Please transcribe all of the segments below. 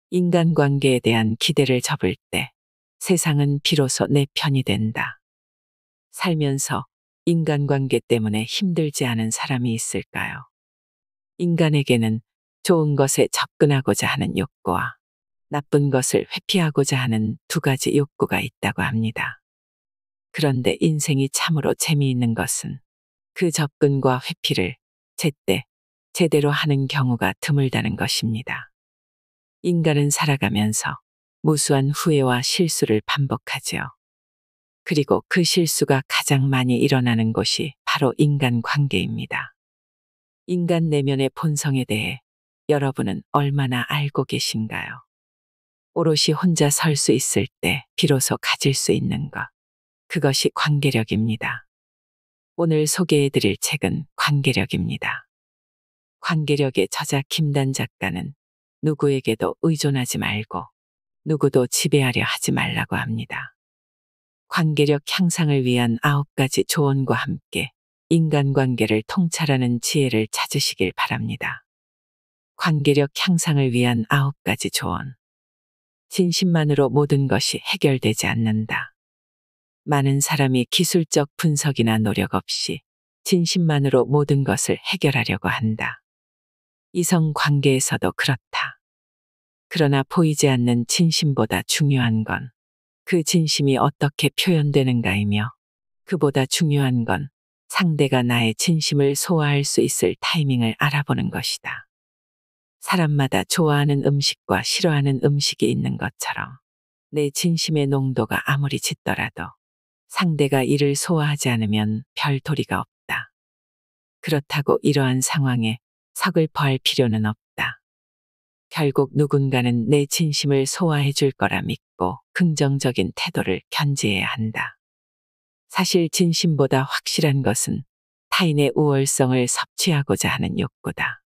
인간관계에 대한 기대를 접을 때 세상은 비로소 내 편이 된다. 살면서 인간관계 때문에 힘들지 않은 사람이 있을까요? 인간에게는 좋은 것에 접근하고자 하는 욕구와 나쁜 것을 회피하고자 하는 두 가지 욕구가 있다고 합니다. 그런데 인생이 참으로 재미있는 것은 그 접근과 회피를 제때, 제대로 하는 경우가 드물다는 것입니다. 인간은 살아가면서 무수한 후회와 실수를 반복하지요. 그리고 그 실수가 가장 많이 일어나는 곳이 바로 인간관계입니다. 인간 내면의 본성에 대해 여러분은 얼마나 알고 계신가요? 오롯이 혼자 설 수 있을 때 비로소 가질 수 있는 것. 그것이 관계력입니다. 오늘 소개해 드릴 책은 관계력입니다. 관계력의 저자 김단 작가는 누구에게도 의존하지 말고 누구도 지배하려 하지 말라고 합니다. 관계력 향상을 위한 9가지 조언과 함께 인간관계를 통찰하는 지혜를 찾으시길 바랍니다. 관계력 향상을 위한 9가지 조언. 진심만으로 모든 것이 해결되지 않는다. 많은 사람이 기술적 분석이나 노력 없이 진심만으로 모든 것을 해결하려고 한다. 이성 관계에서도 그렇다. 그러나 보이지 않는 진심보다 중요한 건 그 진심이 어떻게 표현되는가이며 그보다 중요한 건 상대가 나의 진심을 소화할 수 있을 타이밍을 알아보는 것이다. 사람마다 좋아하는 음식과 싫어하는 음식이 있는 것처럼 내 진심의 농도가 아무리 짙더라도 상대가 이를 소화하지 않으면 별 도리가 없다. 그렇다고 이러한 상황에 서글퍼할 필요는 없다. 결국 누군가는 내 진심을 소화해 줄 거라 믿고 긍정적인 태도를 견지해야 한다. 사실 진심보다 확실한 것은 타인의 우월성을 섭취하고자 하는 욕구다.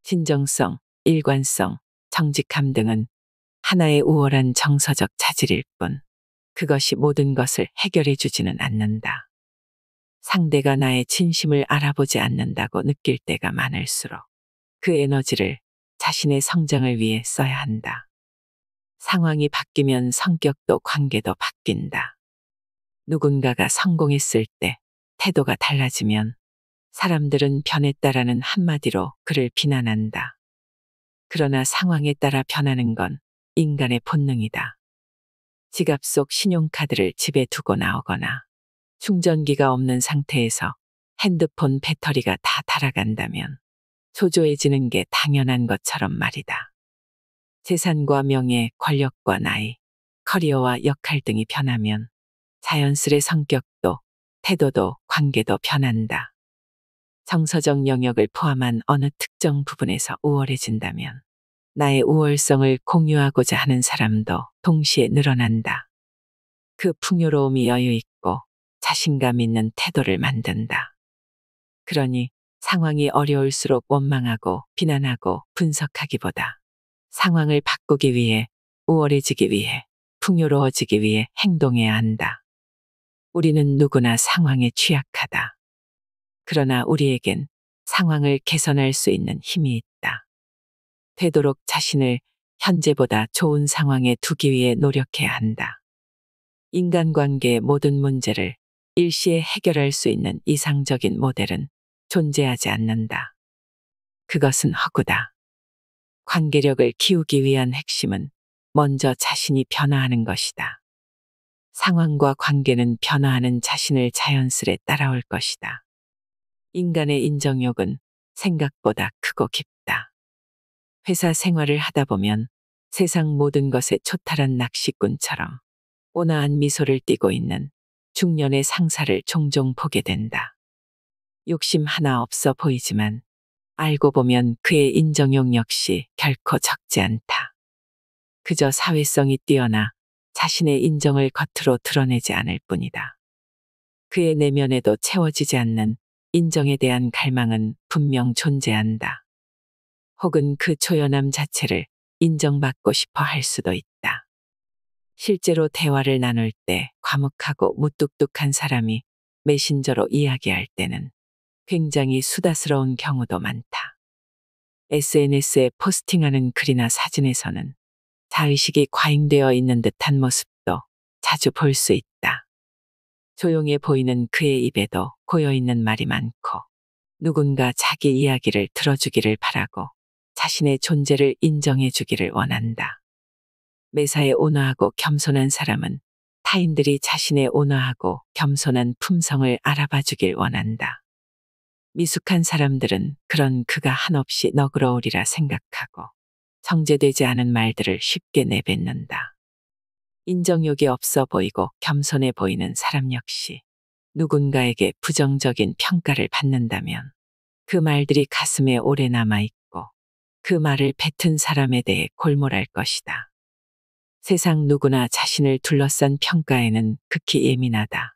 진정성, 일관성, 정직함 등은 하나의 우월한 정서적 차질일 뿐 그것이 모든 것을 해결해 주지는 않는다. 상대가 나의 진심을 알아보지 않는다고 느낄 때가 많을수록 그 에너지를 자신의 성장을 위해 써야 한다. 상황이 바뀌면 성격도 관계도 바뀐다. 누군가가 성공했을 때 태도가 달라지면 사람들은 변했다라는 한마디로 그를 비난한다. 그러나 상황에 따라 변하는 건 인간의 본능이다. 지갑 속 신용카드를 집에 두고 나오거나 충전기가 없는 상태에서 핸드폰 배터리가 다 닳아간다면 초조해지는 게 당연한 것처럼 말이다. 재산과 명예, 권력과 나이, 커리어와 역할 등이 변하면 자연스레 성격도, 태도도, 관계도 변한다. 정서적 영역을 포함한 어느 특정 부분에서 우월해진다면 나의 우월성을 공유하고자 하는 사람도 동시에 늘어난다. 그 풍요로움이 여유 있고 자신감 있는 태도를 만든다. 그러니 상황이 어려울수록 원망하고 비난하고 분석하기보다 상황을 바꾸기 위해, 우월해지기 위해, 풍요로워지기 위해 행동해야 한다. 우리는 누구나 상황에 취약하다. 그러나 우리에겐 상황을 개선할 수 있는 힘이 있다. 되도록 자신을 현재보다 좋은 상황에 두기 위해 노력해야 한다. 인간관계의 모든 문제를 일시에 해결할 수 있는 이상적인 모델은 존재하지 않는다. 그것은 허구다. 관계력을 키우기 위한 핵심은 먼저 자신이 변화하는 것이다. 상황과 관계는 변화하는 자신을 자연스레 따라올 것이다. 인간의 인정욕은 생각보다 크고 깊다. 회사 생활을 하다 보면 세상 모든 것에 초탈한 낚시꾼처럼 온화한 미소를 띠고 있는 중년의 상사를 종종 보게 된다. 욕심 하나 없어 보이지만 알고 보면 그의 인정욕 역시 결코 적지 않다. 그저 사회성이 뛰어나 자신의 인정을 겉으로 드러내지 않을 뿐이다. 그의 내면에도 채워지지 않는 인정에 대한 갈망은 분명 존재한다. 혹은 그 초연함 자체를 인정받고 싶어 할 수도 있다. 실제로 대화를 나눌 때 과묵하고 무뚝뚝한 사람이 메신저로 이야기할 때는 굉장히 수다스러운 경우도 많다. SNS에 포스팅하는 글이나 사진에서는 자의식이 과잉되어 있는 듯한 모습도 자주 볼 수 있다. 조용해 보이는 그의 입에도 고여있는 말이 많고 누군가 자기 이야기를 들어주기를 바라고 자신의 존재를 인정해 주기를 원한다. 매사에 온화하고 겸손한 사람은 타인들이 자신의 온화하고 겸손한 품성을 알아봐 주길 원한다. 미숙한 사람들은 그런 그가 한없이 너그러우리라 생각하고 정제되지 않은 말들을 쉽게 내뱉는다. 인정욕이 없어 보이고 겸손해 보이는 사람 역시 누군가에게 부정적인 평가를 받는다면 그 말들이 가슴에 오래 남아있고 그 말을 뱉은 사람에 대해 골몰할 것이다. 세상 누구나 자신을 둘러싼 평가에는 극히 예민하다.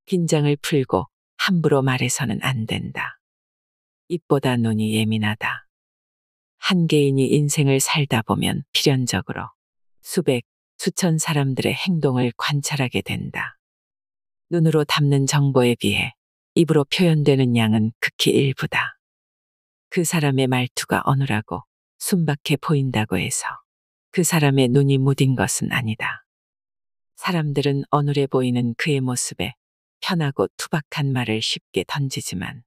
긴장을 풀고 함부로 말해서는 안 된다. 입보다 눈이 예민하다. 한 개인이 인생을 살다 보면 필연적으로 수백, 수천 사람들의 행동을 관찰하게 된다. 눈으로 담는 정보에 비해 입으로 표현되는 양은 극히 일부다. 그 사람의 말투가 어눌하고 순박해 보인다고 해서 그 사람의 눈이 무딘 것은 아니다. 사람들은 어눌해 보이는 그의 모습에 편하고 투박한 말을 쉽게 던지지만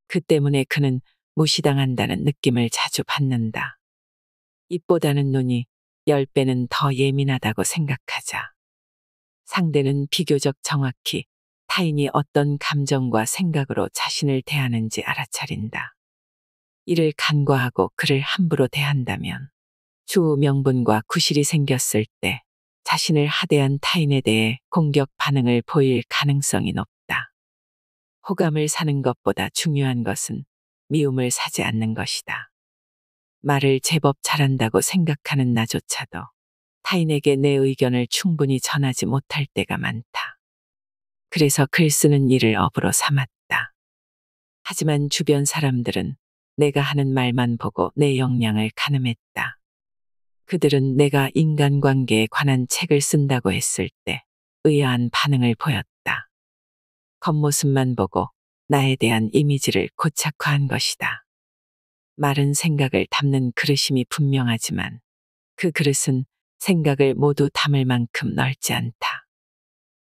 그 때문에 그는 무시당한다는 느낌을 자주 받는다. 입보다는 눈이 10배는 더 예민하다고 생각하자. 상대는 비교적 정확히 타인이 어떤 감정과 생각으로 자신을 대하는지 알아차린다. 이를 간과하고 그를 함부로 대한다면 추후 명분과 구실이 생겼을 때 자신을 하대한 타인에 대해 공격 반응을 보일 가능성이 높다. 호감을 사는 것보다 중요한 것은 미움을 사지 않는 것이다. 말을 제법 잘한다고 생각하는 나조차도 타인에게 내 의견을 충분히 전하지 못할 때가 많다. 그래서 글 쓰는 일을 업으로 삼았다. 하지만 주변 사람들은 내가 하는 말만 보고 내 역량을 가늠했다. 그들은 내가 인간관계에 관한 책을 쓴다고 했을 때 의아한 반응을 보였다. 겉모습만 보고 나에 대한 이미지를 고착화한 것이다. 말은 생각을 담는 그릇임이 분명하지만 그 그릇은 생각을 모두 담을 만큼 넓지 않다.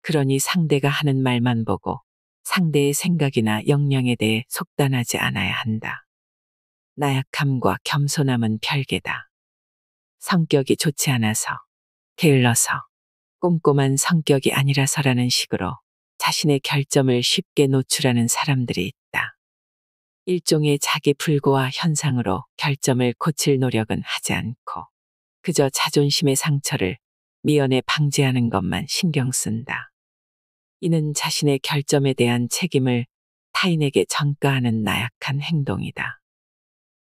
그러니 상대가 하는 말만 보고 상대의 생각이나 역량에 대해 속단하지 않아야 한다. 나약함과 겸손함은 별개다. 성격이 좋지 않아서, 게을러서, 꼼꼼한 성격이 아니라서라는 식으로 자신의 결점을 쉽게 노출하는 사람들이 있다. 일종의 자기 불구화 현상으로 결점을 고칠 노력은 하지 않고 그저 자존심의 상처를 미연에 방지하는 것만 신경 쓴다. 이는 자신의 결점에 대한 책임을 타인에게 전가하는 나약한 행동이다.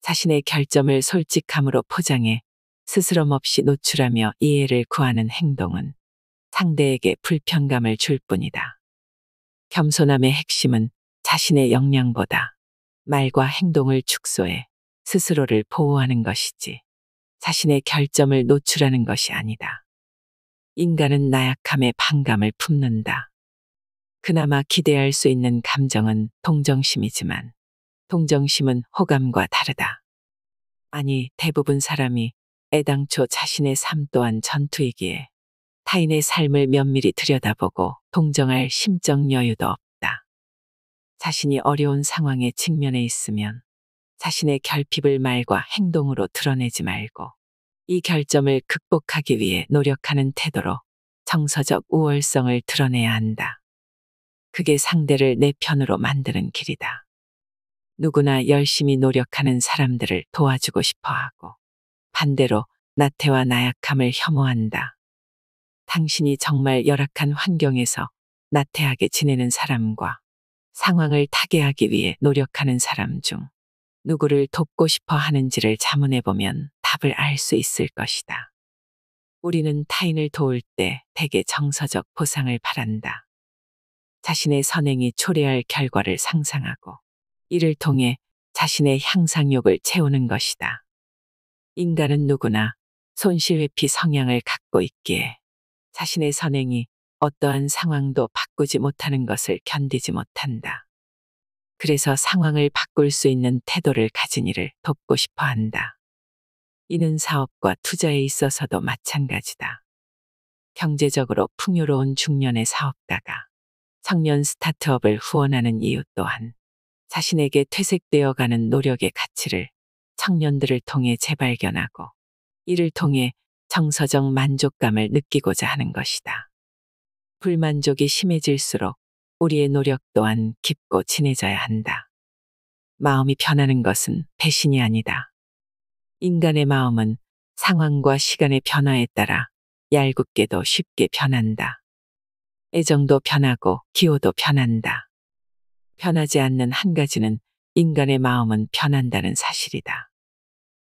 자신의 결점을 솔직함으로 포장해 스스럼 없이 노출하며 이해를 구하는 행동은 상대에게 불편감을 줄 뿐이다. 겸손함의 핵심은 자신의 역량보다 말과 행동을 축소해 스스로를 보호하는 것이지 자신의 결점을 노출하는 것이 아니다. 인간은 나약함에 반감을 품는다. 그나마 기대할 수 있는 감정은 동정심이지만 동정심은 호감과 다르다. 아니, 대부분 사람이 애당초 자신의 삶 또한 전투이기에 타인의 삶을 면밀히 들여다보고 동정할 심적 여유도 없다. 자신이 어려운 상황에 직면해 있으면 자신의 결핍을 말과 행동으로 드러내지 말고 이 결점을 극복하기 위해 노력하는 태도로 정서적 우월성을 드러내야 한다. 그게 상대를 내 편으로 만드는 길이다. 누구나 열심히 노력하는 사람들을 도와주고 싶어 하고 반대로 나태와 나약함을 혐오한다. 당신이 정말 열악한 환경에서 나태하게 지내는 사람과 상황을 타개하기 위해 노력하는 사람 중 누구를 돕고 싶어 하는지를 자문해보면 답을 알 수 있을 것이다. 우리는 타인을 도울 때 대개 정서적 보상을 바란다. 자신의 선행이 초래할 결과를 상상하고 이를 통해 자신의 향상욕을 채우는 것이다. 인간은 누구나 손실회피 성향을 갖고 있기에 자신의 선행이 어떠한 상황도 바꾸지 못하는 것을 견디지 못한다. 그래서 상황을 바꿀 수 있는 태도를 가진 이를 돕고 싶어 한다. 이는 사업과 투자에 있어서도 마찬가지다. 경제적으로 풍요로운 중년의 사업가가 청년 스타트업을 후원하는 이유 또한 자신에게 퇴색되어 가는 노력의 가치를 청년들을 통해 재발견하고 이를 통해 정서적 만족감을 느끼고자 하는 것이다. 불만족이 심해질수록 우리의 노력 또한 깊고 진해져야 한다. 마음이 변하는 것은 배신이 아니다. 인간의 마음은 상황과 시간의 변화에 따라 얄궂게도 쉽게 변한다. 애정도 변하고 기호도 변한다. 변하지 않는 한 가지는 인간의 마음은 변한다는 사실이다.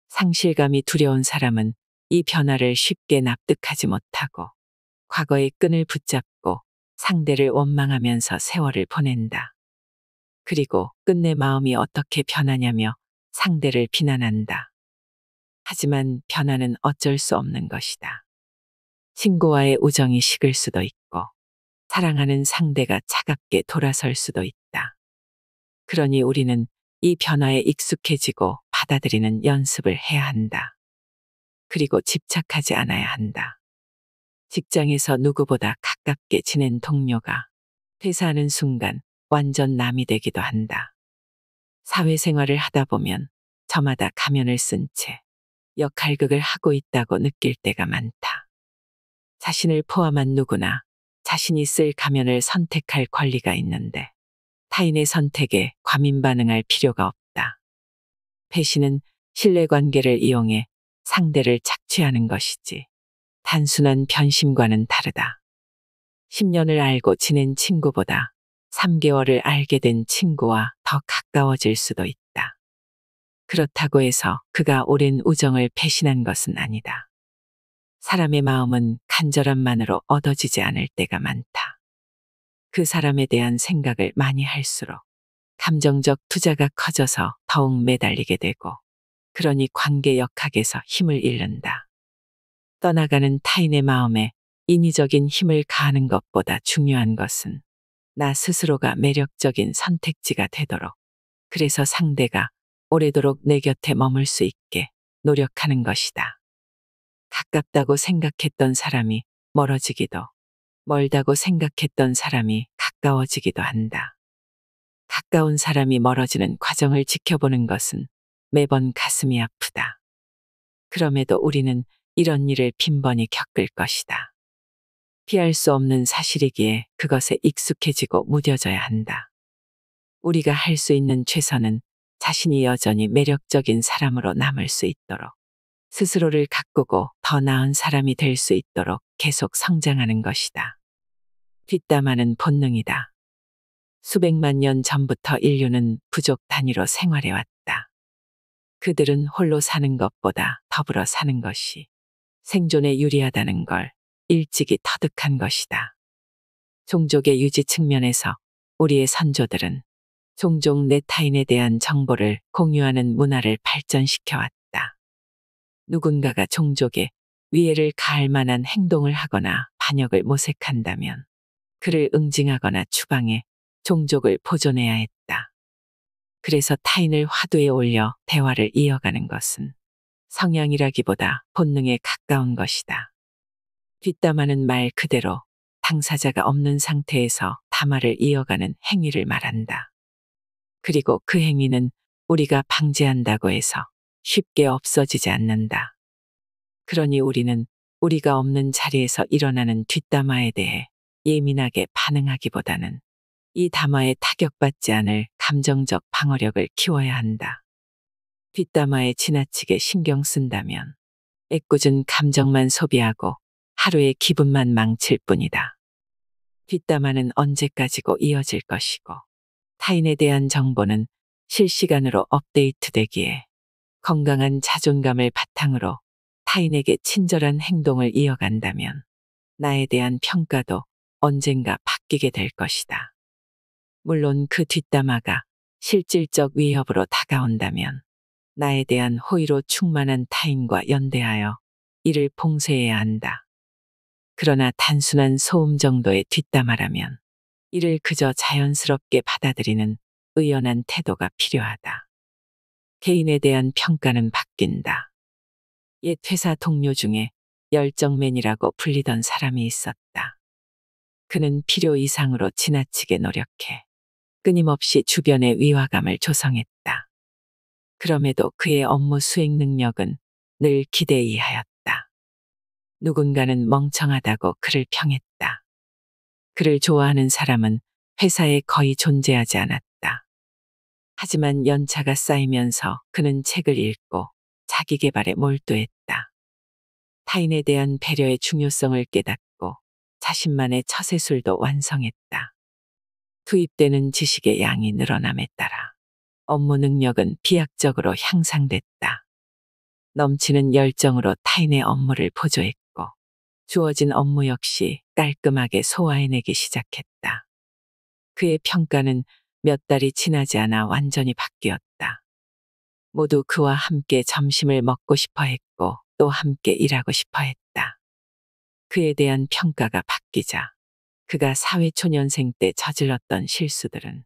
상실감이 두려운 사람은 이 변화를 쉽게 납득하지 못하고 과거의 끈을 붙잡고 상대를 원망하면서 세월을 보낸다. 그리고 끝내 마음이 어떻게 변하냐며 상대를 비난한다. 하지만 변화는 어쩔 수 없는 것이다. 친구와의 우정이 식을 수도 있고 사랑하는 상대가 차갑게 돌아설 수도 있다. 그러니 우리는 이 변화에 익숙해지고 받아들이는 연습을 해야 한다. 그리고 집착하지 않아야 한다. 직장에서 누구보다 가깝게 지낸 동료가 퇴사하는 순간 완전 남이 되기도 한다. 사회생활을 하다 보면 저마다 가면을 쓴 채 역할극을 하고 있다고 느낄 때가 많다. 자신을 포함한 누구나 자신이 쓸 가면을 선택할 권리가 있는데 타인의 선택에 과민 반응할 필요가 없다. 배신은 신뢰관계를 이용해 상대를 착취하는 것이지 단순한 변심과는 다르다. 10년을 알고 지낸 친구보다 3개월을 알게 된 친구와 더 가까워질 수도 있다. 그렇다고 해서 그가 오랜 우정을 배신한 것은 아니다. 사람의 마음은 간절함만으로 얻어지지 않을 때가 많다. 그 사람에 대한 생각을 많이 할수록 감정적 투자가 커져서 더욱 매달리게 되고 그러니 관계 역학에서 힘을 잃는다. 떠나가는 타인의 마음에 인위적인 힘을 가하는 것보다 중요한 것은 나 스스로가 매력적인 선택지가 되도록 그래서 상대가 오래도록 내 곁에 머물 수 있게 노력하는 것이다. 가깝다고 생각했던 사람이 멀어지기도, 멀다고 생각했던 사람이 가까워지기도 한다. 가까운 사람이 멀어지는 과정을 지켜보는 것은 매번 가슴이 아프다. 그럼에도 우리는 이런 일을 빈번히 겪을 것이다. 피할 수 없는 사실이기에 그것에 익숙해지고 무뎌져야 한다. 우리가 할 수 있는 최선은 자신이 여전히 매력적인 사람으로 남을 수 있도록 스스로를 가꾸고 더 나은 사람이 될 수 있도록 계속 성장하는 것이다. 뒷담화는 본능이다. 수백만 년 전부터 인류는 부족 단위로 생활해왔다. 그들은 홀로 사는 것보다 더불어 사는 것이 생존에 유리하다는 걸 일찍이 터득한 것이다. 종족의 유지 측면에서 우리의 선조들은 종종 내 타인에 대한 정보를 공유하는 문화를 발전시켜 왔다. 누군가가 종족에 위해를 가할 만한 행동을 하거나 반역을 모색한다면 그를 응징하거나 추방해 종족을 보존해야 했다. 그래서 타인을 화두에 올려 대화를 이어가는 것은 성향이라기보다 본능에 가까운 것이다. 뒷담화는 말 그대로 당사자가 없는 상태에서 담화를 이어가는 행위를 말한다. 그리고 그 행위는 우리가 방지한다고 해서 쉽게 없어지지 않는다. 그러니 우리는 우리가 없는 자리에서 일어나는 뒷담화에 대해 예민하게 반응하기보다는 이 담화에 타격받지 않을 감정적 방어력을 키워야 한다. 뒷담화에 지나치게 신경 쓴다면 애꿎은 감정만 소비하고 하루의 기분만 망칠 뿐이다. 뒷담화는 언제까지고 이어질 것이고 타인에 대한 정보는 실시간으로 업데이트되기에 건강한 자존감을 바탕으로 타인에게 친절한 행동을 이어간다면 나에 대한 평가도 언젠가 바뀌게 될 것이다. 물론 그 뒷담화가 실질적 위협으로 다가온다면 나에 대한 호의로 충만한 타인과 연대하여 이를 봉쇄해야 한다. 그러나 단순한 소음 정도의 뒷담화라면 이를 그저 자연스럽게 받아들이는 의연한 태도가 필요하다. 개인에 대한 평가는 바뀐다. 옛 회사 동료 중에 열정맨이라고 불리던 사람이 있었다. 그는 필요 이상으로 지나치게 노력해 끊임없이 주변의 위화감을 조성했다. 그럼에도 그의 업무 수행 능력은 늘 기대 이하였다. 누군가는 멍청하다고 그를 평했다. 그를 좋아하는 사람은 회사에 거의 존재하지 않았다. 하지만 연차가 쌓이면서 그는 책을 읽고 자기 개발에 몰두했다. 타인에 대한 배려의 중요성을 깨닫고 자신만의 처세술도 완성했다. 투입되는 지식의 양이 늘어남에 따라 업무 능력은 비약적으로 향상됐다. 넘치는 열정으로 타인의 업무를 보조했고 주어진 업무 역시 깔끔하게 소화해내기 시작했다. 그의 평가는 몇 달이 지나지 않아 완전히 바뀌었다. 모두 그와 함께 점심을 먹고 싶어 했고 또 함께 일하고 싶어 했다. 그에 대한 평가가 바뀌자 그가 사회초년생 때 저질렀던 실수들은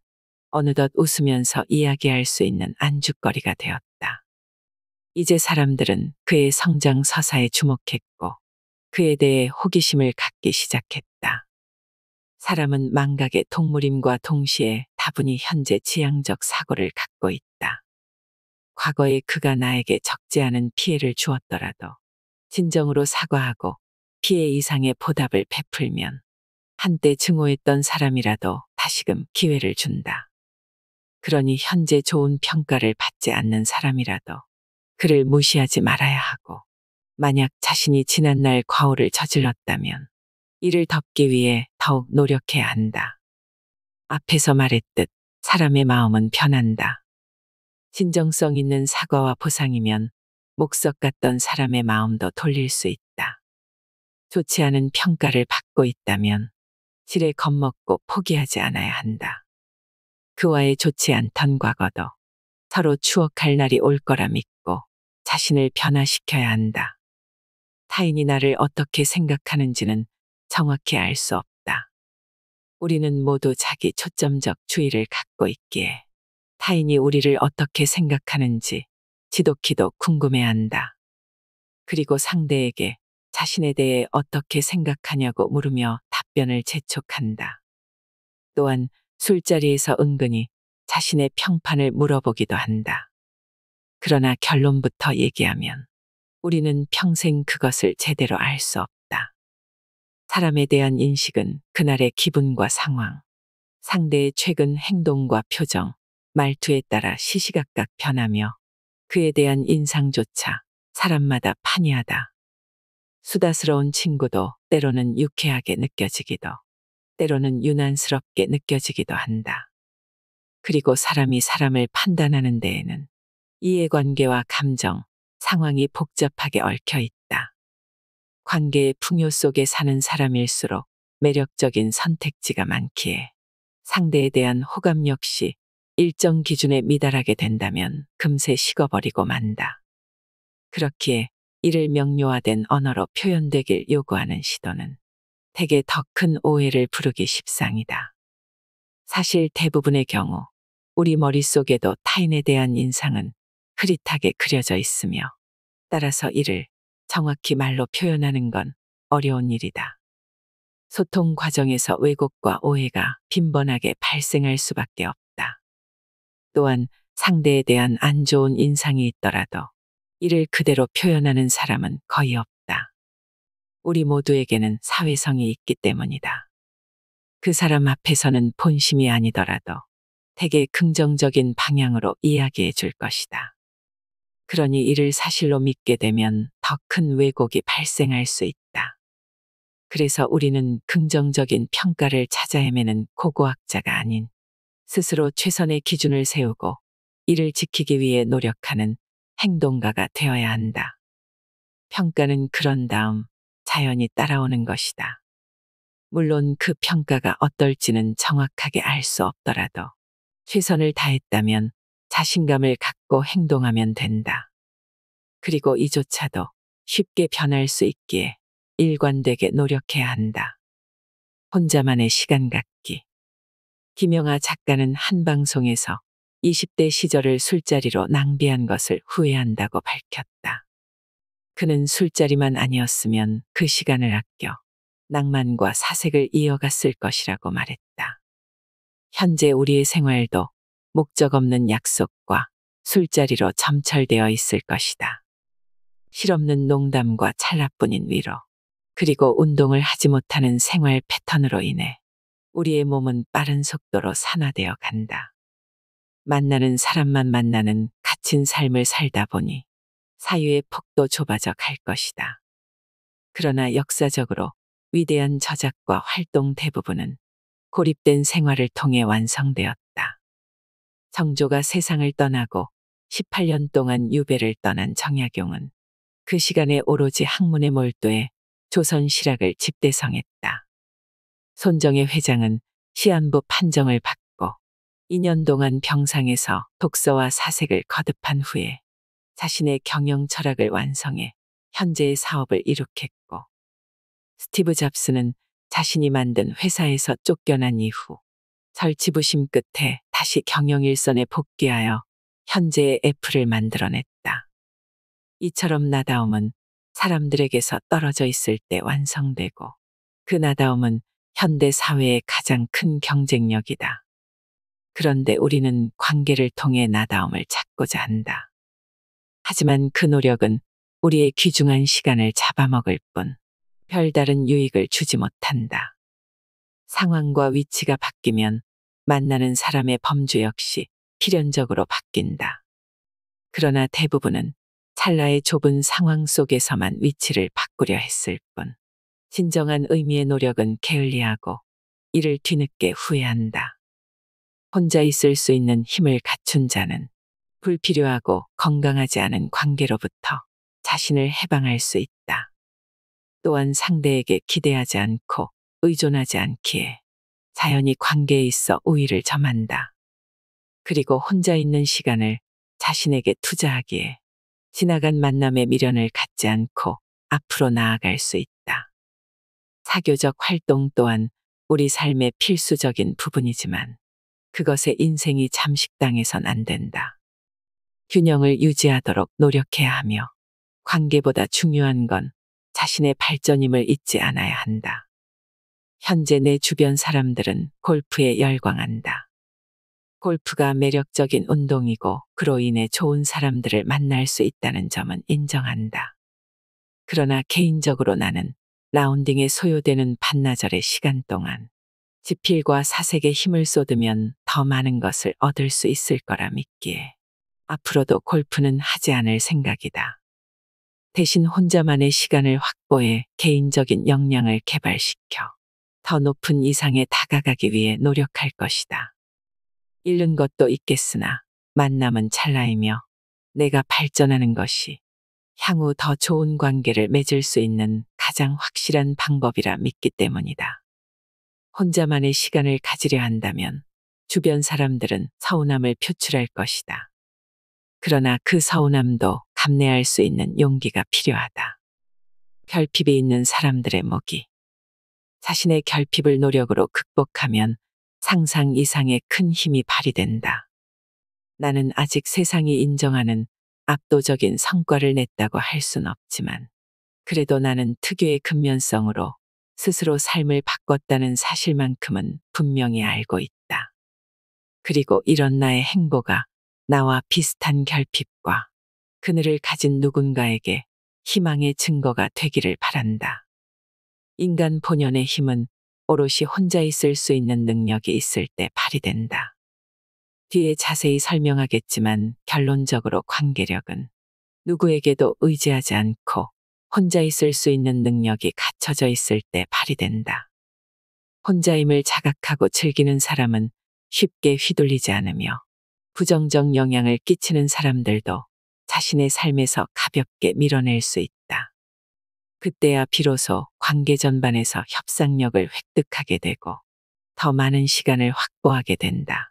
어느덧 웃으면서 이야기할 수 있는 안주거리가 되었다. 이제 사람들은 그의 성장 서사에 주목했고 그에 대해 호기심을 갖기 시작했다. 사람은 망각의 동물임과 동시에 다분히 현재 지향적 사고를 갖고 있다. 과거에 그가 나에게 적지 않은 피해를 주었더라도 진정으로 사과하고 피해 이상의 보답을 베풀면 한때 증오했던 사람이라도 다시금 기회를 준다. 그러니 현재 좋은 평가를 받지 않는 사람이라도 그를 무시하지 말아야 하고 만약 자신이 지난날 과오를 저질렀다면 이를 덮기 위해 더욱 노력해야 한다. 앞에서 말했듯 사람의 마음은 변한다. 진정성 있는 사과와 보상이면 목석 같던 사람의 마음도 돌릴 수 있다. 좋지 않은 평가를 받고 있다면 지레 겁먹고 포기하지 않아야 한다. 그와의 좋지 않던 과거도 서로 추억할 날이 올 거라 믿고 자신을 변화시켜야 한다. 타인이 나를 어떻게 생각하는지는 정확히 알 수 없다. 우리는 모두 자기 초점적 주의를 갖고 있기에 타인이 우리를 어떻게 생각하는지 지독히도 궁금해한다. 그리고 상대에게 자신에 대해 어떻게 생각하냐고 물으며 답변을 재촉한다. 또한 술자리에서 은근히 자신의 평판을 물어보기도 한다. 그러나 결론부터 얘기하면 우리는 평생 그것을 제대로 알 수 없다. 사람에 대한 인식은 그날의 기분과 상황, 상대의 최근 행동과 표정, 말투에 따라 시시각각 변하며 그에 대한 인상조차 사람마다 판이하다. 수다스러운 친구도 때로는 유쾌하게 느껴지기도, 때로는 유난스럽게 느껴지기도 한다. 그리고 사람이 사람을 판단하는 데에는 이해관계와 감정, 상황이 복잡하게 얽혀 있다. 관계의 풍요 속에 사는 사람일수록 매력적인 선택지가 많기에 상대에 대한 호감 역시 일정 기준에 미달하게 된다면 금세 식어버리고 만다. 그렇기에 이를 명료화된 언어로 표현되길 요구하는 시도는 대개 더 큰 오해를 부르기 십상이다. 사실 대부분의 경우 우리 머릿속에도 타인에 대한 인상은 흐릿하게 그려져 있으며 따라서 이를 정확히 말로 표현하는 건 어려운 일이다. 소통 과정에서 왜곡과 오해가 빈번하게 발생할 수밖에 없다. 또한 상대에 대한 안 좋은 인상이 있더라도 이를 그대로 표현하는 사람은 거의 없다. 우리 모두에게는 사회성이 있기 때문이다. 그 사람 앞에서는 본심이 아니더라도 되게 긍정적인 방향으로 이야기해 줄 것이다. 그러니 이를 사실로 믿게 되면 더 큰 왜곡이 발생할 수 있다. 그래서 우리는 긍정적인 평가를 찾아 헤매는 고고학자가 아닌 스스로 최선의 기준을 세우고 이를 지키기 위해 노력하는 행동가가 되어야 한다. 평가는 그런 다음 자연히 따라오는 것이다. 물론 그 평가가 어떨지는 정확하게 알 수 없더라도 최선을 다했다면 자신감을 갖고 행동하면 된다. 그리고 이조차도 쉽게 변할 수 있기에 일관되게 노력해야 한다. 혼자만의 시간 갖기. 김영하 작가는 한 방송에서 20대 시절을 술자리로 낭비한 것을 후회한다고 밝혔다. 그는 술자리만 아니었으면 그 시간을 아껴 낭만과 사색을 이어갔을 것이라고 말했다. 현재 우리의 생활도 목적 없는 약속과 술자리로 점철되어 있을 것이다. 실없는 농담과 찰나뿐인 위로, 그리고 운동을 하지 못하는 생활 패턴으로 인해 우리의 몸은 빠른 속도로 산화되어 간다. 만나는 사람만 만나는 갇힌 삶을 살다 보니 사유의 폭도 좁아져 갈 것이다. 그러나 역사적으로 위대한 저작과 활동 대부분은 고립된 생활을 통해 완성되었다. 정조가 세상을 떠나고 18년 동안 유배를 떠난 정약용은 그 시간에 오로지 학문에 몰두해 조선 실학을 집대성했다. 손정혜 회장은 시한부 판정을 받고 2년 동안 병상에서 독서와 사색을 거듭한 후에 자신의 경영 철학을 완성해 현재의 사업을 이룩했고, 스티브 잡스는 자신이 만든 회사에서 쫓겨난 이후 절치부심 끝에 다시 경영 일선에 복귀하여 현재의 애플을 만들어냈다. 이처럼 나다움은 사람들에게서 떨어져 있을 때 완성되고, 그 나다움은 현대 사회의 가장 큰 경쟁력이다. 그런데 우리는 관계를 통해 나다움을 찾고자 한다. 하지만 그 노력은 우리의 귀중한 시간을 잡아먹을 뿐 별다른 유익을 주지 못한다. 상황과 위치가 바뀌면 만나는 사람의 범주 역시 필연적으로 바뀐다. 그러나 대부분은 찰나의 좁은 상황 속에서만 위치를 바꾸려 했을 뿐 진정한 의미의 노력은 게을리하고 이를 뒤늦게 후회한다. 혼자 있을 수 있는 힘을 갖춘 자는 불필요하고 건강하지 않은 관계로부터 자신을 해방할 수 있다. 또한 상대에게 기대하지 않고 의존하지 않기에 자연히 관계에 있어 우위를 점한다. 그리고 혼자 있는 시간을 자신에게 투자하기에 지나간 만남의 미련을 갖지 않고 앞으로 나아갈 수 있다. 사교적 활동 또한 우리 삶의 필수적인 부분이지만 그것에 인생이 잠식당해선 안 된다. 균형을 유지하도록 노력해야 하며 관계보다 중요한 건 자신의 발전임을 잊지 않아야 한다. 현재 내 주변 사람들은 골프에 열광한다. 골프가 매력적인 운동이고 그로 인해 좋은 사람들을 만날 수 있다는 점은 인정한다. 그러나 개인적으로 나는 라운딩에 소요되는 반나절의 시간 동안 지필과 사색에 힘을 쏟으면 더 많은 것을 얻을 수 있을 거라 믿기에 앞으로도 골프는 하지 않을 생각이다. 대신 혼자만의 시간을 확보해 개인적인 역량을 개발시켜 더 높은 이상에 다가가기 위해 노력할 것이다. 잃는 것도 있겠으나 만남은 찰나이며 내가 발전하는 것이 향후 더 좋은 관계를 맺을 수 있는 가장 확실한 방법이라 믿기 때문이다. 혼자만의 시간을 가지려 한다면 주변 사람들은 서운함을 표출할 것이다. 그러나 그 서운함도 감내할 수 있는 용기가 필요하다. 결핍이 있는 사람들의 목이 자신의 결핍을 노력으로 극복하면 상상 이상의 큰 힘이 발휘된다. 나는 아직 세상이 인정하는 압도적인 성과를 냈다고 할 순 없지만 그래도 나는 특유의 근면성으로 스스로 삶을 바꿨다는 사실만큼은 분명히 알고 있다. 그리고 이런 나의 행보가 나와 비슷한 결핍과 그늘을 가진 누군가에게 희망의 증거가 되기를 바란다. 인간 본연의 힘은 오롯이 혼자 있을 수 있는 능력이 있을 때 발휘된다. 뒤에 자세히 설명하겠지만 결론적으로 관계력은 누구에게도 의지하지 않고 혼자 있을 수 있는 능력이 갖춰져 있을 때 발휘된다. 혼자임을 자각하고 즐기는 사람은 쉽게 휘둘리지 않으며 부정적 영향을 끼치는 사람들도 자신의 삶에서 가볍게 밀어낼 수 있다. 그때야 비로소 관계 전반에서 협상력을 획득하게 되고 더 많은 시간을 확보하게 된다.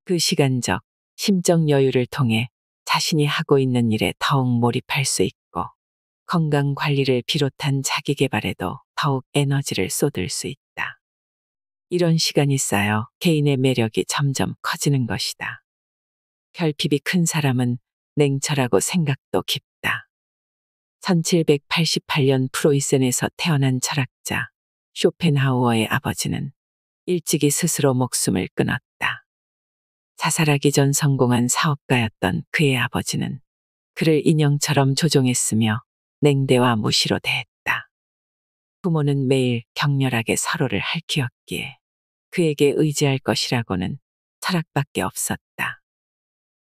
그 시간적, 심적 여유를 통해 자신이 하고 있는 일에 더욱 몰입할 수 있고 건강 관리를 비롯한 자기 개발에도 더욱 에너지를 쏟을 수 있다. 이런 시간이 쌓여 개인의 매력이 점점 커지는 것이다. 결핍이 큰 사람은 냉철하고 생각도 깊다. 1788년 프로이센에서 태어난 철학자 쇼펜하우어의 아버지는 일찍이 스스로 목숨을 끊었다. 자살하기 전 성공한 사업가였던 그의 아버지는 그를 인형처럼 조종했으며 냉대와 무시로 대했다. 부모는 매일 격렬하게 서로를 핥히었기에 그에게 의지할 것이라고는 철학밖에 없었다.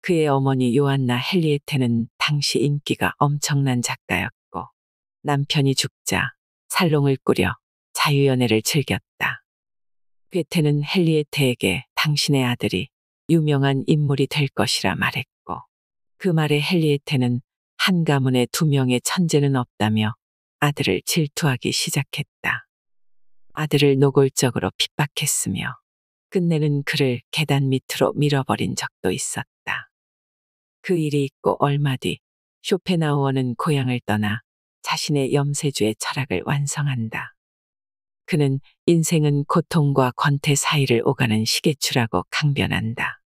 그의 어머니 요한나 헨리에테는 당시 인기가 엄청난 작가였고 남편이 죽자 살롱을 꾸려 자유연애를 즐겼다. 괴테는 헨리에테에게 당신의 아들이 유명한 인물이 될 것이라 말했고 그 말에 헨리에테는 한 가문에 2명의 천재는 없다며 아들을 질투하기 시작했다. 아들을 노골적으로 핍박했으며 끝내는 그를 계단 밑으로 밀어버린 적도 있었다. 그 일이 있고 얼마 뒤 쇼펜하우어는 고향을 떠나 자신의 염세주의 철학을 완성한다. 그는 인생은 고통과 권태 사이를 오가는 시계추라고 강변한다.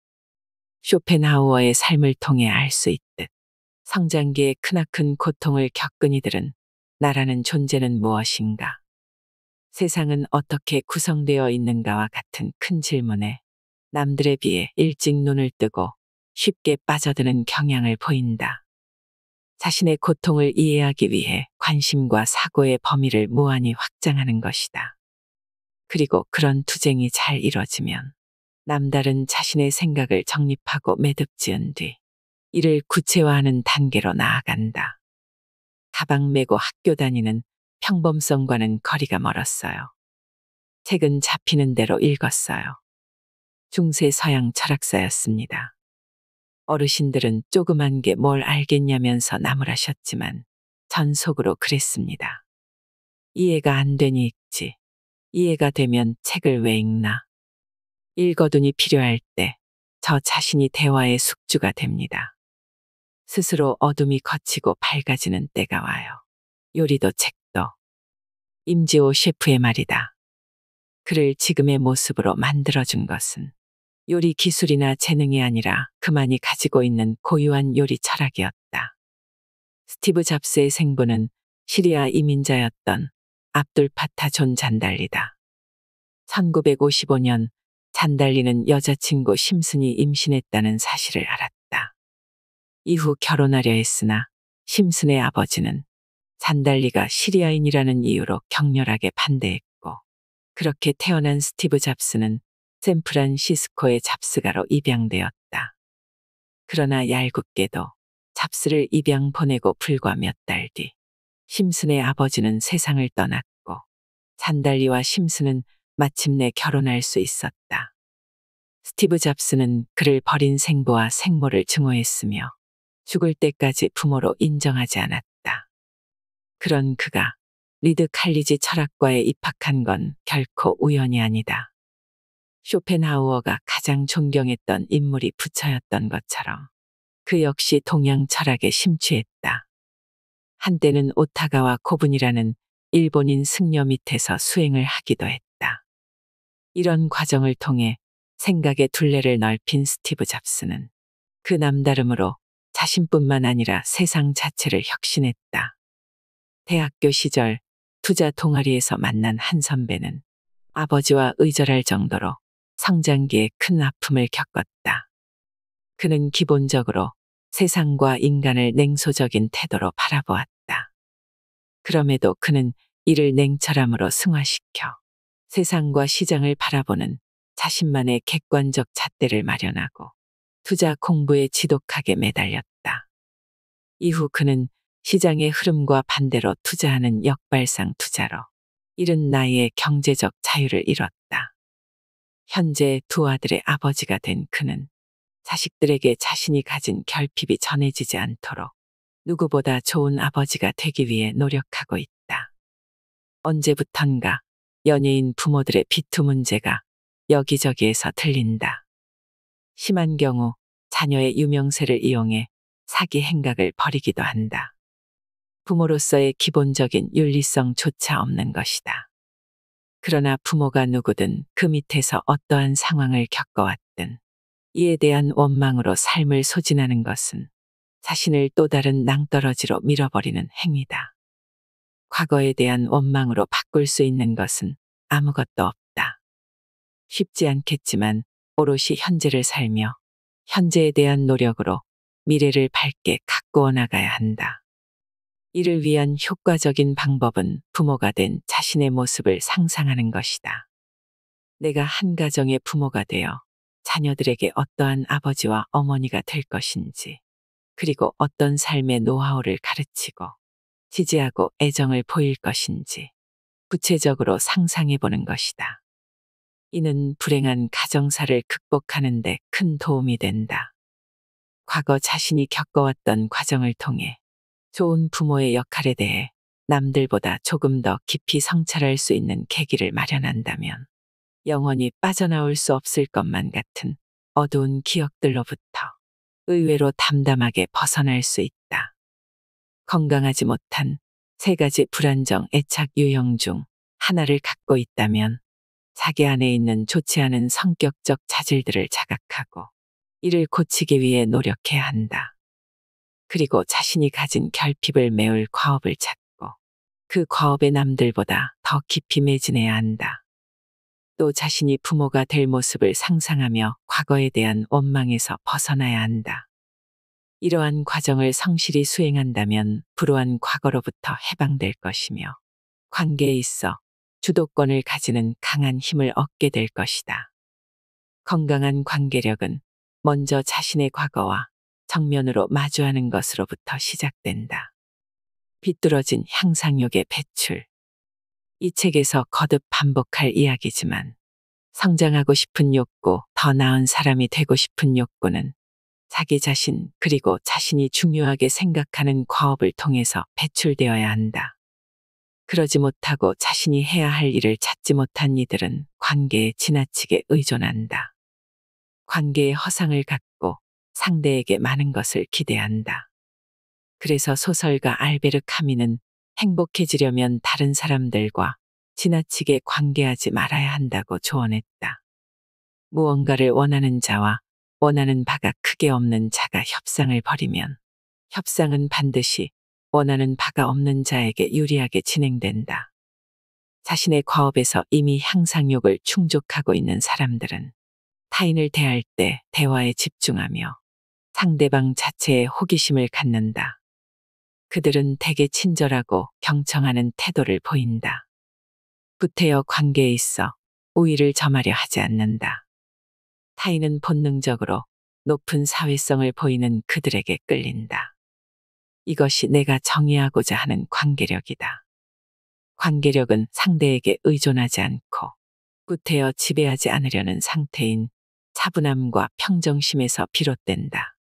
쇼펜하우어의 삶을 통해 알 수 있듯 성장기에 크나큰 고통을 겪은 이들은 나라는 존재는 무엇인가? 세상은 어떻게 구성되어 있는가와 같은 큰 질문에 남들에 비해 일찍 눈을 뜨고 쉽게 빠져드는 경향을 보인다. 자신의 고통을 이해하기 위해 관심과 사고의 범위를 무한히 확장하는 것이다. 그리고 그런 투쟁이 잘 이뤄지면 남다른 자신의 생각을 정립하고 매듭 지은 뒤 이를 구체화하는 단계로 나아간다. 가방 메고 학교 다니는 평범성과는 거리가 멀었어요. 책은 잡히는 대로 읽었어요. 중세 서양 철학사였습니다. 어르신들은 조그만 게 뭘 알겠냐면서 나무라셨지만 전 속으로 그랬습니다. 이해가 안 되니 읽지. 이해가 되면 책을 왜 읽나. 읽어둔이 필요할 때 저 자신이 대화의 숙주가 됩니다. 스스로 어둠이 걷히고 밝아지는 때가 와요. 요리도 책도. 임지호 셰프의 말이다. 그를 지금의 모습으로 만들어준 것은 요리 기술이나 재능이 아니라 그만이 가지고 있는 고유한 요리 철학이었다. 스티브 잡스의 생부는 시리아 이민자였던 압둘 파타 존 잔달리다. 1955년 잔달리는 여자친구 심슨이 임신했다는 사실을 알았다. 이후 결혼하려 했으나 심슨의 아버지는 잔달리가 시리아인이라는 이유로 격렬하게 반대했고 그렇게 태어난 스티브 잡스는 샌프란시스코의 잡스가로 입양되었다. 그러나 얄궂게도 잡스를 입양 보내고 불과 몇 달 뒤 심슨의 아버지는 세상을 떠났고 잔달리와 심슨은 마침내 결혼할 수 있었다. 스티브 잡스는 그를 버린 생부와 생모를 증오했으며 죽을 때까지 부모로 인정하지 않았다. 그런 그가 리드 칼리지 철학과에 입학한 건 결코 우연이 아니다. 쇼펜하우어가 가장 존경했던 인물이 부처였던 것처럼 그 역시 동양 철학에 심취했다. 한때는 오타가와 고분이라는 일본인 승려 밑에서 수행을 하기도 했다. 이런 과정을 통해 생각의 둘레를 넓힌 스티브 잡스는 그 남다름으로 자신뿐만 아니라 세상 자체를 혁신했다. 대학교 시절 투자 동아리에서 만난 한 선배는 아버지와 의절할 정도로 성장기에 큰 아픔을 겪었다. 그는 기본적으로 세상과 인간을 냉소적인 태도로 바라보았다. 그럼에도 그는 이를 냉철함으로 승화시켜 세상과 시장을 바라보는 자신만의 객관적 잣대를 마련하고 투자 공부에 지독하게 매달렸다. 이후 그는 시장의 흐름과 반대로 투자하는 역발상 투자로 이른 나이에 경제적 자유를 이뤘다. 현재 2 아들의 아버지가 된 그는 자식들에게 자신이 가진 결핍이 전해지지 않도록 누구보다 좋은 아버지가 되기 위해 노력하고 있다. 언제부턴가 연예인 부모들의 비투 문제가 여기저기에서 들린다. 심한 경우 자녀의 유명세를 이용해 사기 행각을 벌이기도 한다. 부모로서의 기본적인 윤리성조차 없는 것이다. 그러나 부모가 누구든 그 밑에서 어떠한 상황을 겪어왔든 이에 대한 원망으로 삶을 소진하는 것은 자신을 또 다른 낭떠러지로 밀어버리는 행위다. 과거에 대한 원망으로 바꿀 수 있는 것은 아무것도 없다. 쉽지 않겠지만 오롯이 현재를 살며 현재에 대한 노력으로 미래를 밝게 가꾸어 나가야 한다. 이를 위한 효과적인 방법은 부모가 된 자신의 모습을 상상하는 것이다. 내가 한 가정의 부모가 되어 자녀들에게 어떠한 아버지와 어머니가 될 것인지, 그리고 어떤 삶의 노하우를 가르치고 지지하고 애정을 보일 것인지 구체적으로 상상해 보는 것이다. 이는 불행한 가정사를 극복하는 데 큰 도움이 된다. 과거 자신이 겪어왔던 과정을 통해 좋은 부모의 역할에 대해 남들보다 조금 더 깊이 성찰할 수 있는 계기를 마련한다면 영원히 빠져나올 수 없을 것만 같은 어두운 기억들로부터 의외로 담담하게 벗어날 수 있다. 건강하지 못한 3가지 불안정 애착 유형 중 하나를 갖고 있다면 자기 안에 있는 좋지 않은 성격적 자질들을 자각하고 이를 고치기 위해 노력해야 한다. 그리고 자신이 가진 결핍을 메울 과업을 찾고 그 과업에 남들보다 더 깊이 매진해야 한다. 또 자신이 부모가 될 모습을 상상하며 과거에 대한 원망에서 벗어나야 한다. 이러한 과정을 성실히 수행한다면 불우한 과거로부터 해방될 것이며 관계에 있어 주도권을 가지는 강한 힘을 얻게 될 것이다. 건강한 관계력은 먼저 자신의 과거와 정면으로 마주하는 것으로부터 시작된다. 비뚤어진 향상욕의 배출. 이 책에서 거듭 반복할 이야기지만 성장하고 싶은 욕구, 더 나은 사람이 되고 싶은 욕구는 자기 자신 그리고 자신이 중요하게 생각하는 과업을 통해서 배출되어야 한다. 그러지 못하고 자신이 해야 할 일을 찾지 못한 이들은 관계에 지나치게 의존한다. 관계의 허상을 갖고 상대에게 많은 것을 기대한다. 그래서 소설가 알베르 카미는 행복해지려면 다른 사람들과 지나치게 관계하지 말아야 한다고 조언했다. 무언가를 원하는 자와 원하는 바가 크게 없는 자가 협상을 벌이면 협상은 반드시 원하는 바가 없는 자에게 유리하게 진행된다. 자신의 과업에서 이미 향상욕을 충족하고 있는 사람들은 타인을 대할 때 대화에 집중하며 상대방 자체에 호기심을 갖는다. 그들은 대개 친절하고 경청하는 태도를 보인다. 구태여 관계에 있어 우위를 점하려 하지 않는다. 타인은 본능적으로 높은 사회성을 보이는 그들에게 끌린다. 이것이 내가 정의하고자 하는 관계력이다. 관계력은 상대에게 의존하지 않고 구태여 지배하지 않으려는 상태인 차분함과 평정심에서 비롯된다.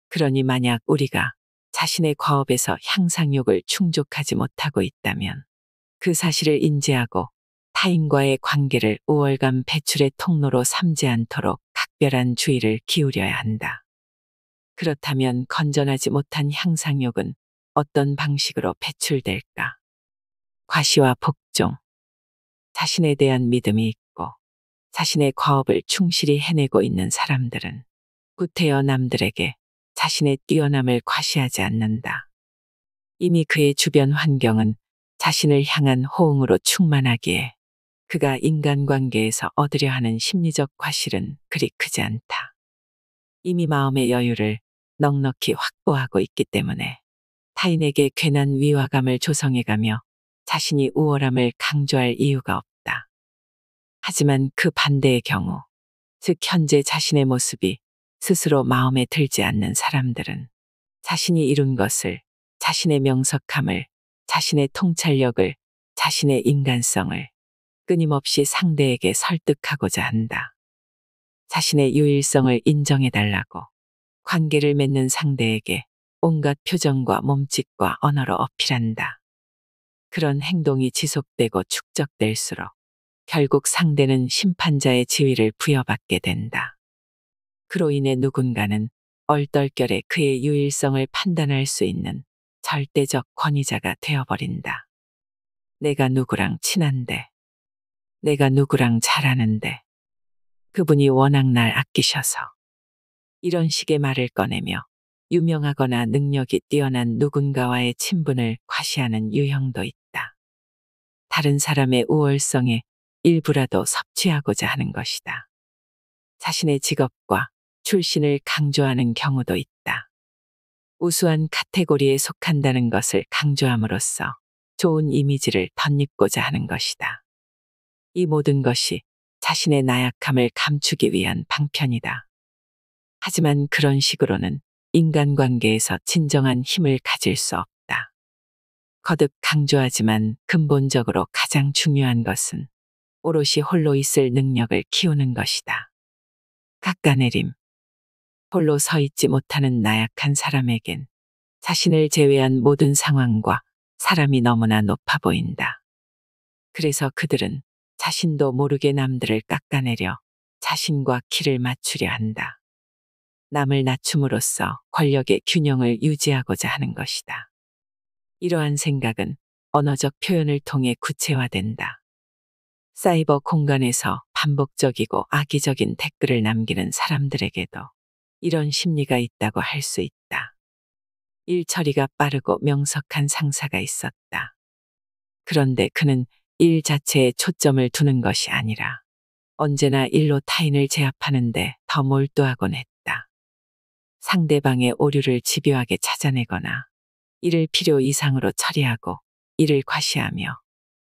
그러니 만약 우리가 자신의 과업에서 향상욕을 충족하지 못하고 있다면 그 사실을 인지하고 타인과의 관계를 우월감 배출의 통로로 삼지 않도록 각별한 주의를 기울여야 한다. 그렇다면 건전하지 못한 향상욕은 어떤 방식으로 배출될까? 과시와 복종. 자신에 대한 믿음이 있고 자신의 과업을 충실히 해내고 있는 사람들은 구태여 남들에게 자신의 뛰어남을 과시하지 않는다. 이미 그의 주변 환경은 자신을 향한 호응으로 충만하기에 그가 인간관계에서 얻으려 하는 심리적 과실은 그리 크지 않다. 이미 마음의 여유를 넉넉히 확보하고 있기 때문에 타인에게 괜한 위화감을 조성해가며 자신이 우월함을 강조할 이유가 없다. 하지만 그 반대의 경우, 즉 현재 자신의 모습이 스스로 마음에 들지 않는 사람들은 자신이 이룬 것을, 자신의 명석함을, 자신의 통찰력을, 자신의 인간성을 끊임없이 상대에게 설득하고자 한다. 자신의 유일성을 인정해달라고 관계를 맺는 상대에게 온갖 표정과 몸짓과 언어로 어필한다. 그런 행동이 지속되고 축적될수록 결국 상대는 심판자의 지위를 부여받게 된다. 그로 인해 누군가는 얼떨결에 그의 유일성을 판단할 수 있는 절대적 권위자가 되어버린다. 내가 누구랑 친한데, 내가 누구랑 잘하는데, 그분이 워낙 날 아끼셔서 이런 식의 말을 꺼내며 유명하거나 능력이 뛰어난 누군가와의 친분을 과시하는 유형도 있다. 다른 사람의 우월성에 일부라도 섭취하고자 하는 것이다. 자신의 직업과 출신을 강조하는 경우도 있다. 우수한 카테고리에 속한다는 것을 강조함으로써 좋은 이미지를 덧입고자 하는 것이다. 이 모든 것이 자신의 나약함을 감추기 위한 방편이다. 하지만 그런 식으로는 인간관계에서 진정한 힘을 가질 수 없다. 거듭 강조하지만 근본적으로 가장 중요한 것은 오롯이 홀로 있을 능력을 키우는 것이다. 깎아내림. 홀로 서 있지 못하는 나약한 사람에겐 자신을 제외한 모든 상황과 사람이 너무나 높아 보인다. 그래서 그들은 자신도 모르게 남들을 깎아내려 자신과 키를 맞추려 한다. 남을 낮춤으로써 권력의 균형을 유지하고자 하는 것이다. 이러한 생각은 언어적 표현을 통해 구체화된다. 사이버 공간에서 반복적이고 악의적인 댓글을 남기는 사람들에게도 이런 심리가 있다고 할 수 있다. 일 처리가 빠르고 명석한 상사가 있었다. 그런데 그는 일 자체에 초점을 두는 것이 아니라 언제나 일로 타인을 제압하는데 더 몰두하곤 했다. 상대방의 오류를 집요하게 찾아내거나 이를 필요 이상으로 처리하고 이를 과시하며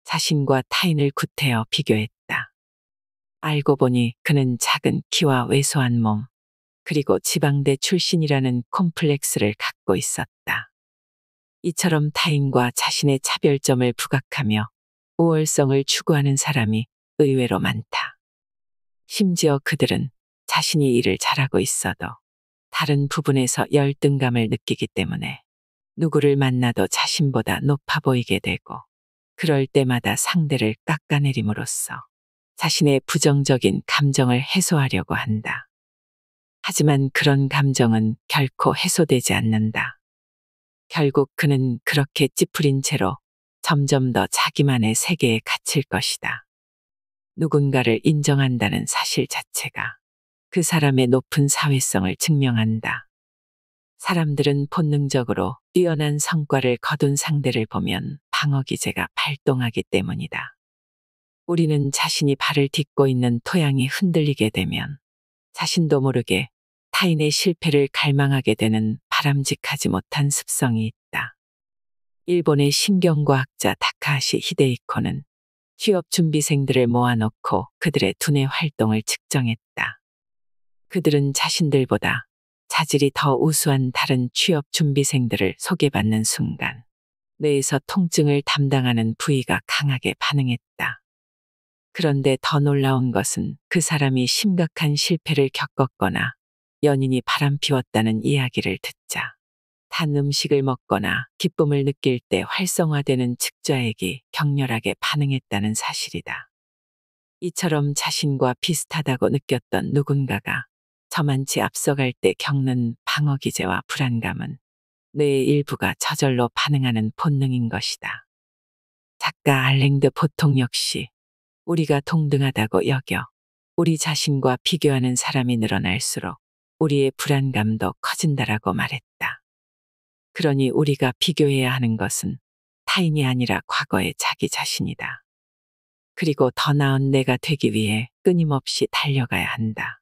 자신과 타인을 구태여 비교했다. 알고 보니 그는 작은 키와 왜소한 몸, 그리고 지방대 출신이라는 콤플렉스를 갖고 있었다. 이처럼 타인과 자신의 차별점을 부각하며 우월성을 추구하는 사람이 의외로 많다. 심지어 그들은 자신이 일을 잘하고 있어도 다른 부분에서 열등감을 느끼기 때문에 누구를 만나도 자신보다 높아 보이게 되고 그럴 때마다 상대를 깎아내림으로써 자신의 부정적인 감정을 해소하려고 한다. 하지만 그런 감정은 결코 해소되지 않는다. 결국 그는 그렇게 찌푸린 채로 점점 더 자기만의 세계에 갇힐 것이다. 누군가를 인정한다는 사실 자체가 그 사람의 높은 사회성을 증명한다. 사람들은 본능적으로 뛰어난 성과를 거둔 상대를 보면 방어기제가 발동하기 때문이다. 우리는 자신이 발을 딛고 있는 토양이 흔들리게 되면 자신도 모르게 타인의 실패를 갈망하게 되는 바람직하지 못한 습성이 있다. 일본의 신경과학자 다카하시 히데이코는 취업 준비생들을 모아놓고 그들의 두뇌 활동을 측정했다. 그들은 자신들보다 자질이 더 우수한 다른 취업 준비생들을 소개받는 순간 뇌에서 통증을 담당하는 부위가 강하게 반응했다. 그런데 더 놀라운 것은 그 사람이 심각한 실패를 겪었거나 연인이 바람피웠다는 이야기를 듣자 단 음식을 먹거나 기쁨을 느낄 때 활성화되는 측좌액이 격렬하게 반응했다는 사실이다. 이처럼 자신과 비슷하다고 느꼈던 누군가가 저만치 앞서갈 때 겪는 방어기제와 불안감은 뇌의 일부가 저절로 반응하는 본능인 것이다. 작가 알랭드 보통 역시 우리가 동등하다고 여겨 우리 자신과 비교하는 사람이 늘어날수록 우리의 불안감도 커진다라고 말했다. 그러니 우리가 비교해야 하는 것은 타인이 아니라 과거의 자기 자신이다. 그리고 더 나은 내가 되기 위해 끊임없이 달려가야 한다.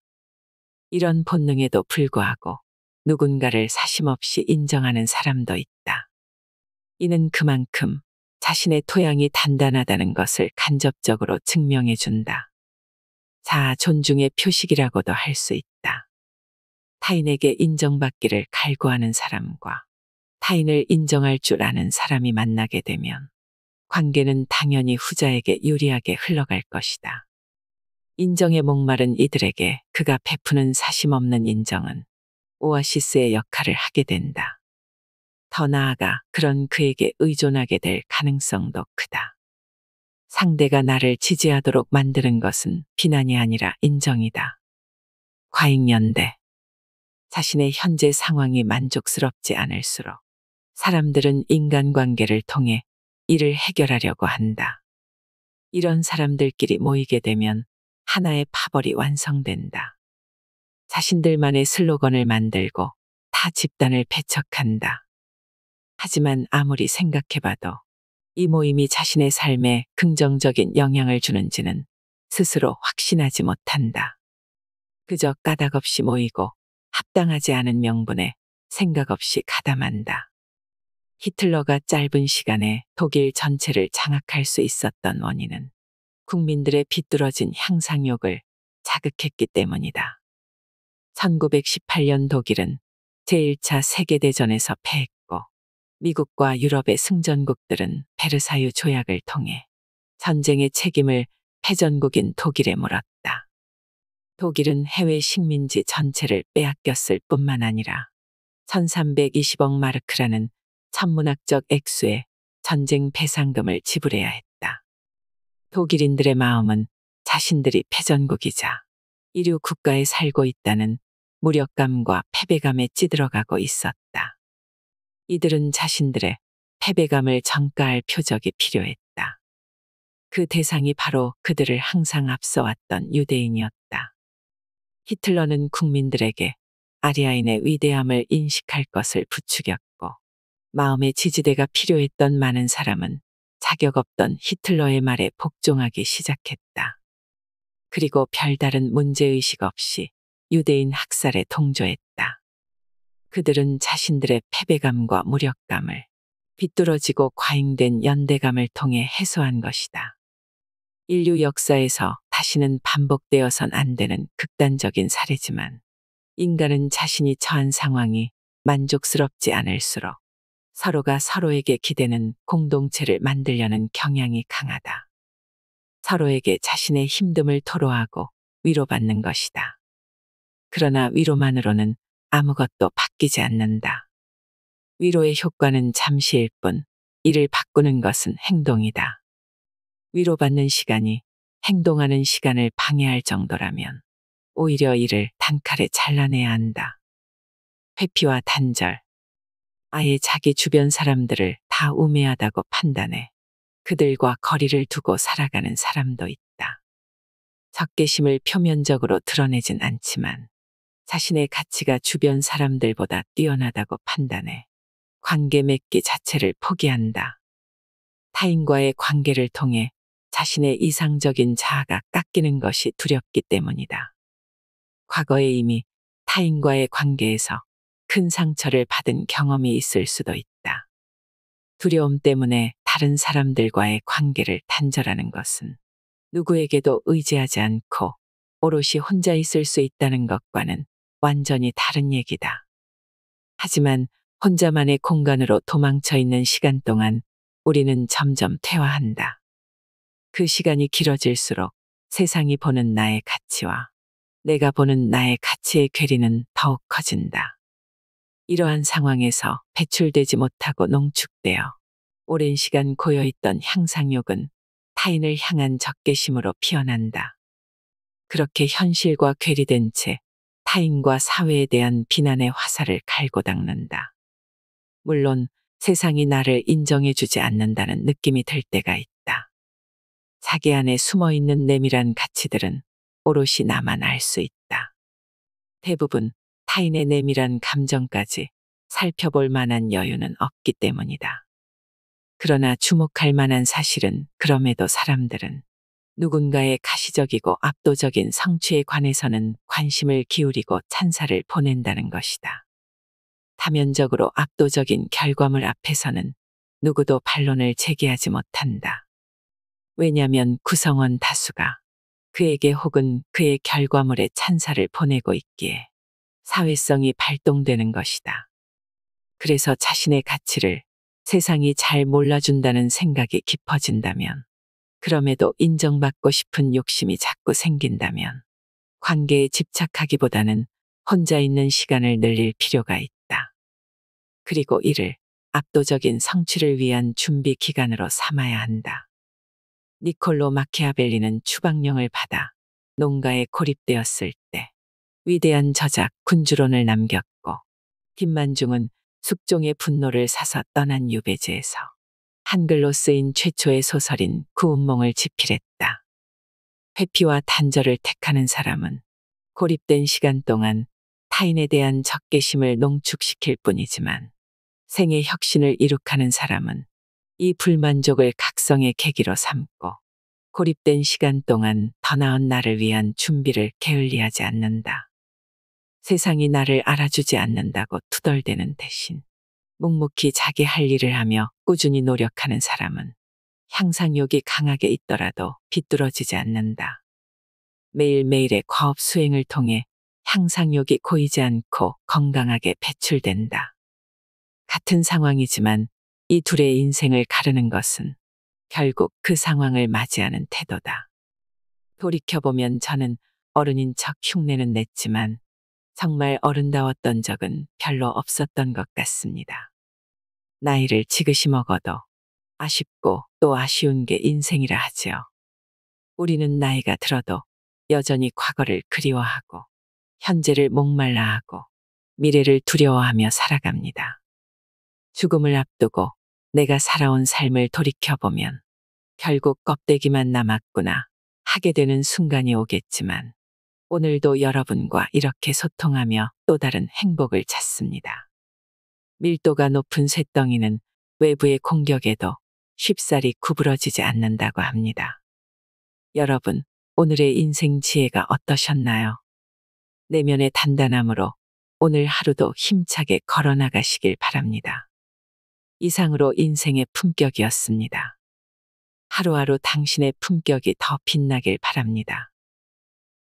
이런 본능에도 불구하고 누군가를 사심없이 인정하는 사람도 있다. 이는 그만큼 자신의 토양이 단단하다는 것을 간접적으로 증명해 준다. 자아 존중의 표식이라고도 할 수 있다. 타인에게 인정받기를 갈구하는 사람과 타인을 인정할 줄 아는 사람이 만나게 되면 관계는 당연히 후자에게 유리하게 흘러갈 것이다. 인정에 목마른 이들에게 그가 베푸는 사심 없는 인정은 오아시스의 역할을 하게 된다. 더 나아가 그런 그에게 의존하게 될 가능성도 크다. 상대가 나를 지지하도록 만드는 것은 비난이 아니라 인정이다. 과잉연대. 자신의 현재 상황이 만족스럽지 않을수록 사람들은 인간관계를 통해 이를 해결하려고 한다. 이런 사람들끼리 모이게 되면 하나의 파벌이 완성된다. 자신들만의 슬로건을 만들고 타 집단을 배척한다. 하지만 아무리 생각해봐도 이 모임이 자신의 삶에 긍정적인 영향을 주는지는 스스로 확신하지 못한다. 그저 까닭없이 모이고 합당하지 않은 명분에 생각 없이 가담한다. 히틀러가 짧은 시간에 독일 전체를 장악할 수 있었던 원인은 국민들의 비뚤어진 향상욕을 자극했기 때문이다. 1918년 독일은 제1차 세계대전에서 패했고 미국과 유럽의 승전국들은 베르사유 조약을 통해 전쟁의 책임을 패전국인 독일에 물었다. 독일은 해외 식민지 전체를 빼앗겼을 뿐만 아니라 1320억 마르크라는 천문학적 액수의 전쟁 배상금을 지불해야 했다. 독일인들의 마음은 자신들이 패전국이자 이류 국가에 살고 있다는 무력감과 패배감에 찌들어가고 있었다. 이들은 자신들의 패배감을 전가할 표적이 필요했다. 그 대상이 바로 그들을 항상 앞서왔던 유대인이었다. 히틀러는 국민들에게 아리아인의 위대함을 인식할 것을 부추겼고 마음의 지지대가 필요했던 많은 사람은 자격 없던 히틀러의 말에 복종하기 시작했다. 그리고 별다른 문제의식 없이 유대인 학살에 동조했다. 그들은 자신들의 패배감과 무력감을 비뚤어지고 과잉된 연대감을 통해 해소한 것이다. 인류 역사에서 다시는 반복되어선 안 되는 극단적인 사례지만 인간은 자신이 처한 상황이 만족스럽지 않을수록 서로가 서로에게 기대는 공동체를 만들려는 경향이 강하다. 서로에게 자신의 힘듦을 토로하고 위로받는 것이다. 그러나 위로만으로는 아무것도 바뀌지 않는다. 위로의 효과는 잠시일 뿐 이를 바꾸는 것은 행동이다. 위로받는 시간이 행동하는 시간을 방해할 정도라면 오히려 이를 단칼에 잘라내야 한다. 회피와 단절. 아예 자기 주변 사람들을 다 우매하다고 판단해 그들과 거리를 두고 살아가는 사람도 있다. 적개심을 표면적으로 드러내진 않지만 자신의 가치가 주변 사람들보다 뛰어나다고 판단해 관계 맺기 자체를 포기한다. 타인과의 관계를 통해 자신의 이상적인 자아가 깎이는 것이 두렵기 때문이다. 과거에 이미 타인과의 관계에서 큰 상처를 받은 경험이 있을 수도 있다. 두려움 때문에 다른 사람들과의 관계를 단절하는 것은 누구에게도 의지하지 않고 오롯이 혼자 있을 수 있다는 것과는 완전히 다른 얘기다. 하지만 혼자만의 공간으로 도망쳐 있는 시간 동안 우리는 점점 퇴화한다. 그 시간이 길어질수록 세상이 보는 나의 가치와 내가 보는 나의 가치의 괴리는 더욱 커진다. 이러한 상황에서 배출되지 못하고 농축되어 오랜 시간 고여있던 향상욕은 타인을 향한 적개심으로 피어난다. 그렇게 현실과 괴리된 채 타인과 사회에 대한 비난의 화살을 갈고 닦는다. 물론 세상이 나를 인정해주지 않는다는 느낌이 들 때가 있다. 자기 안에 숨어있는 내밀한 가치들은 오롯이 나만 알 수 있다. 대부분 타인의 내밀한 감정까지 살펴볼 만한 여유는 없기 때문이다. 그러나 주목할 만한 사실은 그럼에도 사람들은 누군가의 가시적이고 압도적인 성취에 관해서는 관심을 기울이고 찬사를 보낸다는 것이다. 다면적으로 압도적인 결과물 앞에서는 누구도 반론을 제기하지 못한다. 왜냐하면 구성원 다수가 그에게 혹은 그의 결과물에 찬사를 보내고 있기에 사회성이 발동되는 것이다. 그래서 자신의 가치를 세상이 잘 몰라준다는 생각이 깊어진다면, 그럼에도 인정받고 싶은 욕심이 자꾸 생긴다면 관계에 집착하기보다는 혼자 있는 시간을 늘릴 필요가 있다. 그리고 이를 압도적인 성취를 위한 준비 기간으로 삼아야 한다. 니콜로 마키아벨리는 추방령을 받아 농가에 고립되었을 때 위대한 저작 군주론을 남겼고, 김만중은 숙종의 분노를 사서 떠난 유배지에서 한글로 쓰인 최초의 소설인 구운몽을 집필했다. 회피와 단절을 택하는 사람은 고립된 시간 동안 타인에 대한 적개심을 농축시킬 뿐이지만 생의 혁신을 이룩하는 사람은 이 불만족을 각성의 계기로 삼고 고립된 시간 동안 더 나은 나를 위한 준비를 게을리하지 않는다. 세상이 나를 알아주지 않는다고 투덜대는 대신 묵묵히 자기 할 일을 하며 꾸준히 노력하는 사람은 향상욕이 강하게 있더라도 비뚤어지지 않는다. 매일매일의 과업 수행을 통해 향상욕이 고이지 않고 건강하게 배출된다. 같은 상황이지만 이 둘의 인생을 가르는 것은 결국 그 상황을 맞이하는 태도다. 돌이켜보면 저는 어른인 척 흉내는 냈지만 정말 어른다웠던 적은 별로 없었던 것 같습니다. 나이를 지그시 먹어도 아쉽고 또 아쉬운 게 인생이라 하지요. 우리는 나이가 들어도 여전히 과거를 그리워하고 현재를 목말라하고 미래를 두려워하며 살아갑니다. 죽음을 앞두고 내가 살아온 삶을 돌이켜보면 결국 껍데기만 남았구나 하게 되는 순간이 오겠지만 오늘도 여러분과 이렇게 소통하며 또 다른 행복을 찾습니다. 밀도가 높은 쇳덩이는 외부의 공격에도 쉽사리 구부러지지 않는다고 합니다. 여러분, 오늘의 인생 지혜가 어떠셨나요? 내면의 단단함으로 오늘 하루도 힘차게 걸어나가시길 바랍니다. 이상으로 인생의 품격이었습니다. 하루하루 당신의 품격이 더 빛나길 바랍니다.